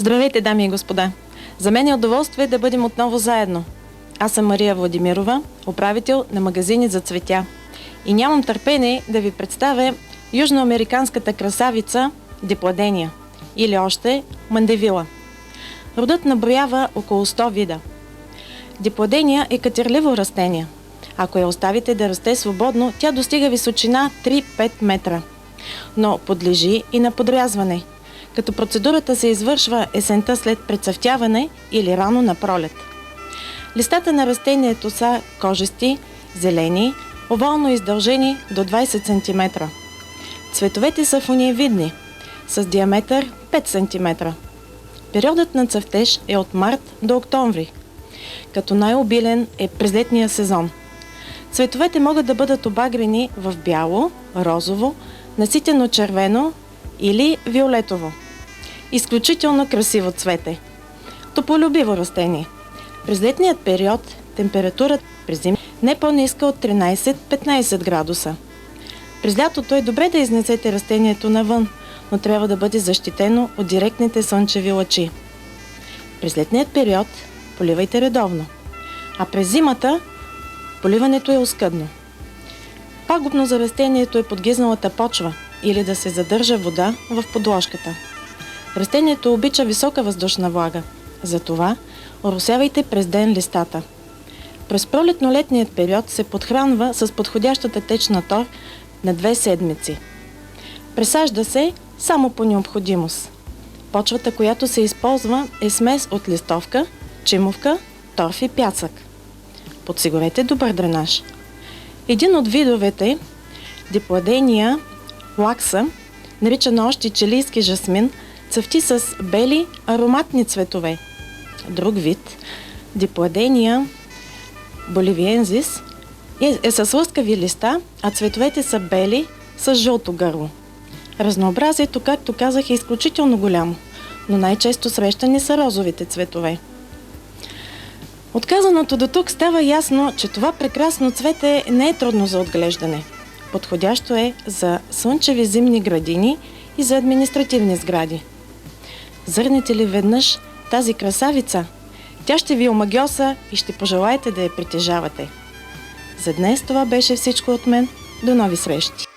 Здравейте, дами и господа! За мен е удоволствие да бъдем отново заедно. Аз съм Мария Владимирова, управител на магазини за цветя. И нямам търпение да ви представя южноамериканската красавица Дипладения или още Мандевила. Родът наброява около 100 вида. Дипладения е катерливо растение. Ако я оставите да расте свободно, тя достига височина 3-5 метра. Но подлежи и на подрязване, като процедурата се извършва есента след прецъфтяване или рано на пролет. Листата на растението са кожести, зелени, овално издължени до 20 см. Цветовете са фуниевидни, с диаметър 5 см. Периодът на цъфтеж е от март до октомври, като най-обилен е през летния сезон. Цветовете могат да бъдат обагрени в бяло, розово, наситено червено или виолетово. Изключително красиво цвете. Топлолюбиво растение. През летният период температурата през зима не по-ниска от 13-15 градуса. През лятото е добре да изнесете растението навън, но трябва да бъде защитено от директните слънчеви лъчи. През летният период поливайте редовно, а през зимата поливането е оскъдно. Пагубно за растението е подгизналата почва или да се задържа вода в подложката. Растението обича висока въздушна влага, затова оросявайте през ден листата. През пролетно-летният период се подхранва с подходящата течна тор на 2 седмици. Пресажда се само по необходимост. Почвата, която се използва, е смес от листовка, чимовка, торф и пясък. Подсигурете добър дренаж. Един от видовете, Дипладения лакса, наричана още чилийски жасмин, цъфти с бели ароматни цветове. Друг вид, Дипладения боливиензис, е с лъскави листа, а цветовете са бели с жълто гърло. Разнообразието, както казах, е изключително голямо, но най-често срещани са розовите цветове. От казаното до тук става ясно, че това прекрасно цвете не е трудно за отглеждане. Подходящо е за слънчеви зимни градини и за административни сгради. Зърнете ли веднъж тази красавица, тя ще ви омагьоса и ще пожелаете да я притежавате. За днес това беше всичко от мен. До нови срещи!